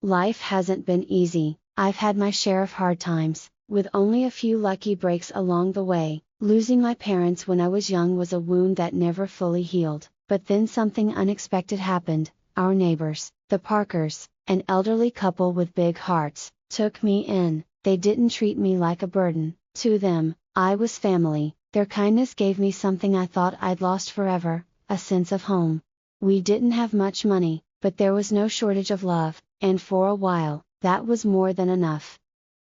Life hasn't been easy. I've had my share of hard times, with only a few lucky breaks along the way. Losing my parents when I was young was a wound that never fully healed, but then something unexpected happened. Our neighbors, the Parkers, an elderly couple with big hearts, took me in. They didn't treat me like a burden. To them, I was family. Their kindness gave me something I thought I'd lost forever, a sense of home. We didn't have much money, but there was no shortage of love, and for a while, that was more than enough.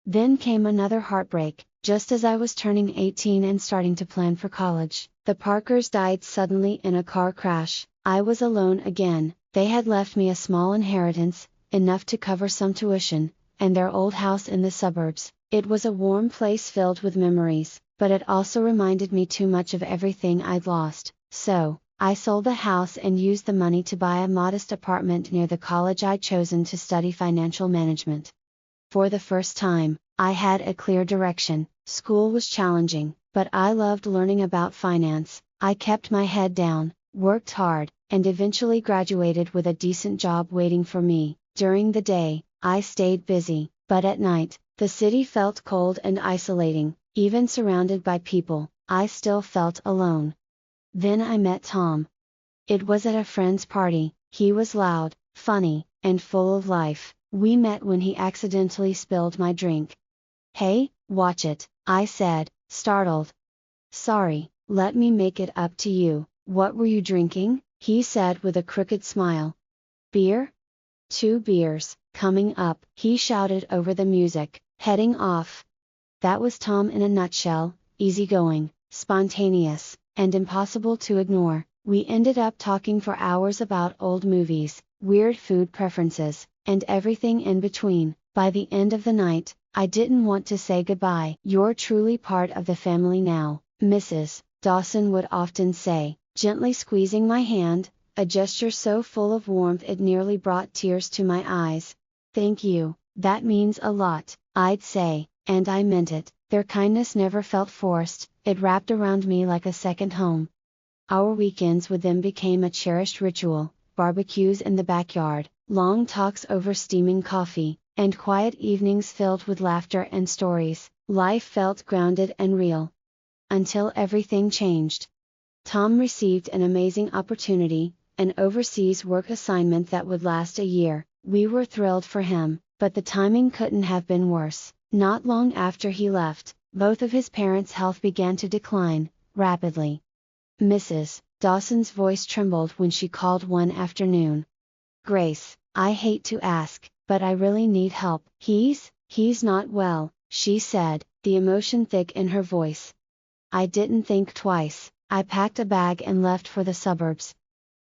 Then came another heartbreak. Just as I was turning 18 and starting to plan for college, the Parkers died suddenly in a car crash. I was alone again. They had left me a small inheritance, enough to cover some tuition, and their old house in the suburbs. It was a warm place filled with memories, but it also reminded me too much of everything I'd lost. So, I sold the house and used the money to buy a modest apartment near the college I'd chosen to study financial management. For the first time, I had a clear direction. School was challenging, but I loved learning about finance. I kept my head down, worked hard, and eventually graduated with a decent job waiting for me. During the day, I stayed busy, but at night, the city felt cold and isolating. Even surrounded by people, I still felt alone. Then I met Tom. It was at a friend's party. He was loud, funny, and full of life. We met when he accidentally spilled my drink. "Hey, watch it," I said, startled. "Sorry, let me make it up to you. What were you drinking?" he said with a crooked smile. "Beer? 2 beers, coming up," he shouted over the music, heading off. That was Tom in a nutshell: easygoing, spontaneous, and impossible to ignore. We ended up talking for hours about old movies, weird food preferences, and everything in between. By the end of the night, I didn't want to say goodbye. "You're truly part of the family now," Mrs. Dawson would often say, gently squeezing my hand, a gesture so full of warmth it nearly brought tears to my eyes. "Thank you, that means a lot," I'd say, and I meant it. Their kindness never felt forced, it wrapped around me like a second home. Our weekends with them became a cherished ritual: barbecues in the backyard, long talks over steaming coffee, and quiet evenings filled with laughter and stories. Life felt grounded and real. Until everything changed. Tom received an amazing opportunity, an overseas work assignment that would last a year. We were thrilled for him, but the timing couldn't have been worse. Not long after he left, both of his parents' health began to decline, rapidly. Mrs. Dawson's voice trembled when she called one afternoon. "Grace, I hate to ask, but I really need help." He's not well," she said, the emotion thick in her voice. I didn't think twice. I packed a bag and left for the suburbs.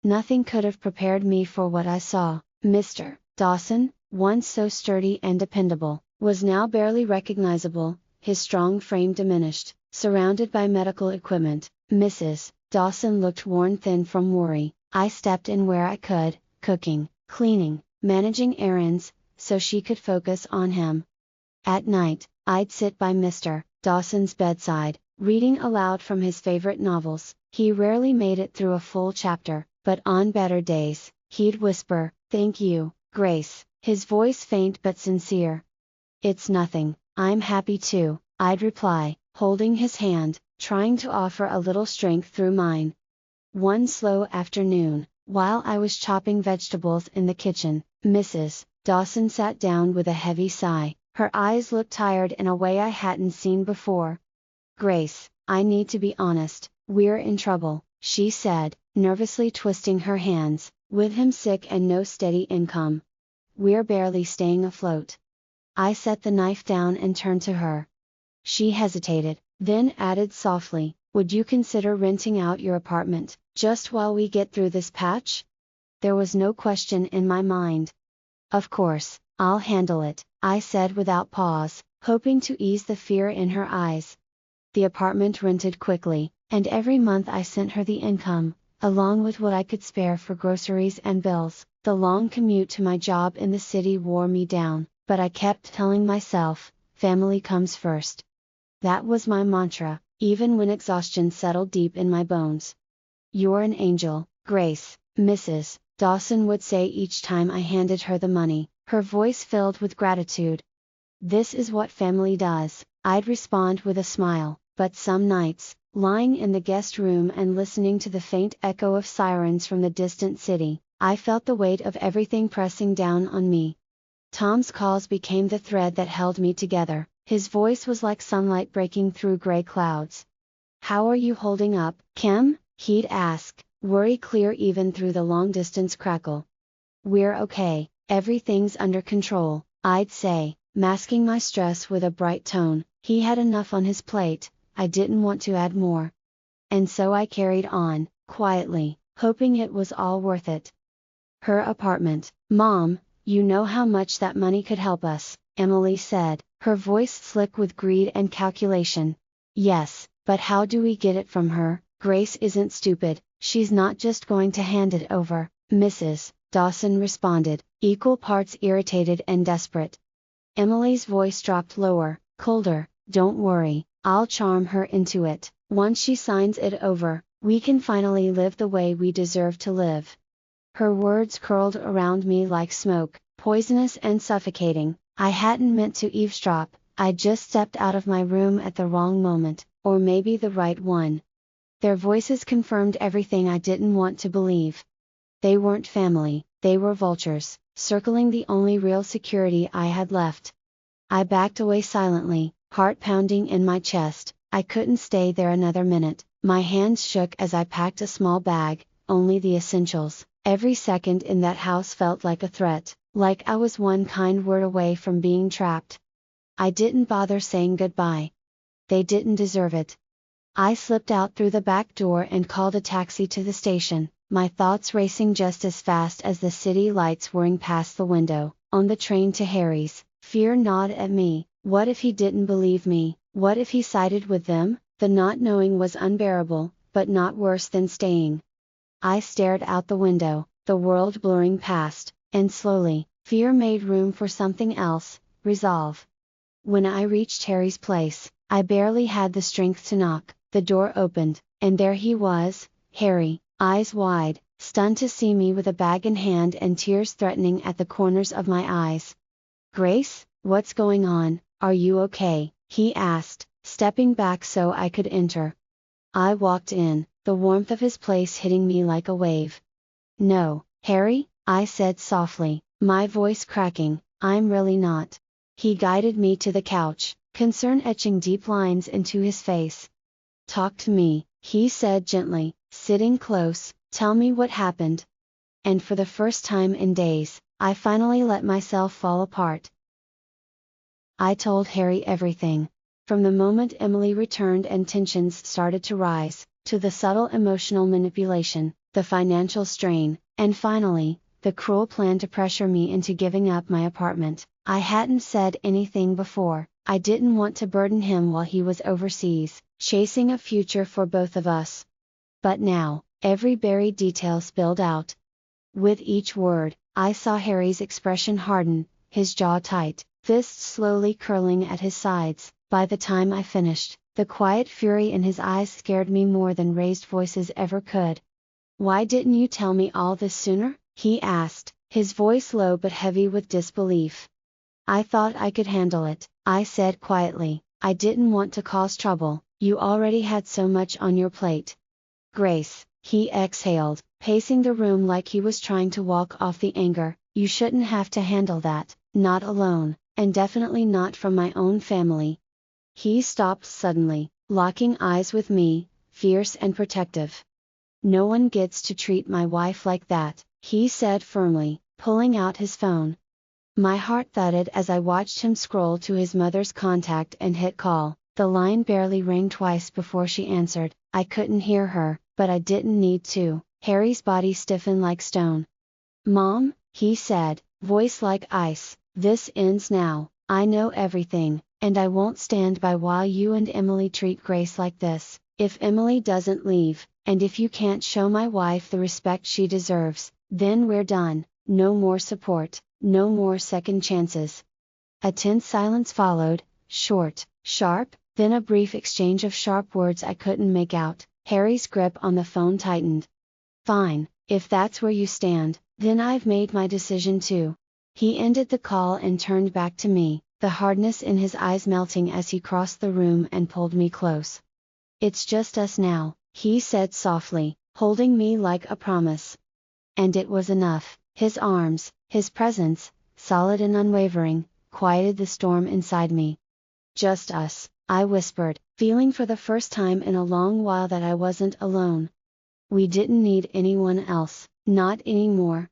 Nothing could have prepared me for what I saw. Mr. Dawson, once so sturdy and dependable, was now barely recognizable, his strong frame diminished. Surrounded by medical equipment, Mrs. Dawson looked worn thin from worry. I stepped in where I could, cooking, cleaning, managing errands, so she could focus on him. At night, I'd sit by Mr. Dawson's bedside, reading aloud from his favorite novels. He rarely made it through a full chapter, but on better days, he'd whisper, "Thank you, Grace," his voice faint but sincere. "It's nothing, I'm happy too," I'd reply, holding his hand, trying to offer a little strength through mine. One slow afternoon, while I was chopping vegetables in the kitchen, Mrs. Dawson sat down with a heavy sigh. Her eyes looked tired in a way I hadn't seen before. "Grace, I need to be honest, we're in trouble," she said, nervously twisting her hands. "With him sick and no steady income, we're barely staying afloat." I set the knife down and turned to her. She hesitated, then added softly, "Would you consider renting out your apartment, just while we get through this patch?" There was no question in my mind. "Of course, I'll handle it," I said without pause, hoping to ease the fear in her eyes. The apartment rented quickly, and every month I sent her the income, along with what I could spare for groceries and bills. The long commute to my job in the city wore me down, but I kept telling myself, family comes first. That was my mantra, even when exhaustion settled deep in my bones. "You're an angel, Grace," Mrs. Dawson would say each time I handed her the money. her voice filled with gratitude. "This is what family does," I'd respond with a smile, but some nights, lying in the guest room and listening to the faint echo of sirens from the distant city, I felt the weight of everything pressing down on me. Tom's calls became the thread that held me together. His voice was like sunlight breaking through gray clouds. "How are you holding up, Kim?" he'd ask, worry clear even through the long-distance crackle. "We're okay, everything's under control," I'd say, masking my stress with a bright tone. He had enough on his plate, I didn't want to add more. And so I carried on, quietly, hoping it was all worth it. Her apartment. "Mom, you know how much that money could help us," Emily said, her voice slick with greed and calculation. "Yes, but how do we get it from her? Grace isn't stupid, she's not just going to hand it over," Mrs. Dawson responded, equal parts irritated and desperate. Emily's voice dropped lower, colder. "Don't worry, I'll charm her into it. Once she signs it over, we can finally live the way we deserve to live." Her words curled around me like smoke, poisonous and suffocating. I hadn't meant to eavesdrop, I'd just stepped out of my room at the wrong moment, or maybe the right one. Their voices confirmed everything I didn't want to believe. They weren't family, they were vultures, circling the only real security I had left. I backed away silently, heart pounding in my chest. I couldn't stay there another minute. My hands shook as I packed a small bag, only the essentials. Every second in that house felt like a threat, like I was one kind word away from being trapped. I didn't bother saying goodbye. They didn't deserve it. I slipped out through the back door and called a taxi to the station, my thoughts racing just as fast as the city lights whirring past the window. On the train to Harry's, fear gnawed at me. What if he didn't believe me? What if he sided with them? The not knowing was unbearable, but not worse than staying. I stared out the window, the world blurring past, and slowly, fear made room for something else, resolve. When I reached Harry's place, I barely had the strength to knock. The door opened, and there he was, Harry, eyes wide, stunned to see me with a bag in hand and tears threatening at the corners of my eyes. "Grace, what's going on? Are you okay?" he asked, stepping back so I could enter. I walked in, the warmth of his place hitting me like a wave. "No, Harry," I said softly, my voice cracking, "I'm really not." He guided me to the couch, concern etching deep lines into his face. "Talk to me," he said gently, sitting close, "tell me what happened." And for the first time in days, I finally let myself fall apart. I told Harry everything. From the moment Emily returned and tensions started to rise, to the subtle emotional manipulation, the financial strain, and finally, the cruel plan to pressure me into giving up my apartment. I hadn't said anything before. I didn't want to burden him while he was overseas, chasing a future for both of us. But now, every buried detail spilled out. With each word, I saw Harry's expression harden, his jaw tight, fists slowly curling at his sides. By the time I finished, the quiet fury in his eyes scared me more than raised voices ever could. "Why didn't you tell me all this sooner?" he asked, his voice low but heavy with disbelief. "I thought I could handle it," I said quietly. "I didn't want to cause trouble, you already had so much on your plate." "Grace," he exhaled, pacing the room like he was trying to walk off the anger, "you shouldn't have to handle that, not alone, and definitely not from my own family." He stopped suddenly, locking eyes with me, fierce and protective. "No one gets to treat my wife like that," he said firmly, pulling out his phone. My heart thudded as I watched him scroll to his mother's contact and hit call. The line barely rang twice before she answered. I couldn't hear her, but I didn't need to. Harry's body stiffened like stone. "Mom," he said, voice like ice, "this ends now. I know everything, and I won't stand by while you and Emily treat Grace like this. If Emily doesn't leave, and if you can't show my wife the respect she deserves, then we're done. No more support, no more second chances." A tense silence followed, short, sharp, then a brief exchange of sharp words I couldn't make out. Harry's grip on the phone tightened. "Fine, if that's where you stand, then I've made my decision too. He ended the call and turned back to me, the hardness in his eyes melting as he crossed the room and pulled me close. "It's just us now," he said softly, holding me like a promise. And it was enough. His arms, his presence, solid and unwavering, quieted the storm inside me. "Just us," I whispered, feeling for the first time in a long while that I wasn't alone. We didn't need anyone else, not anymore.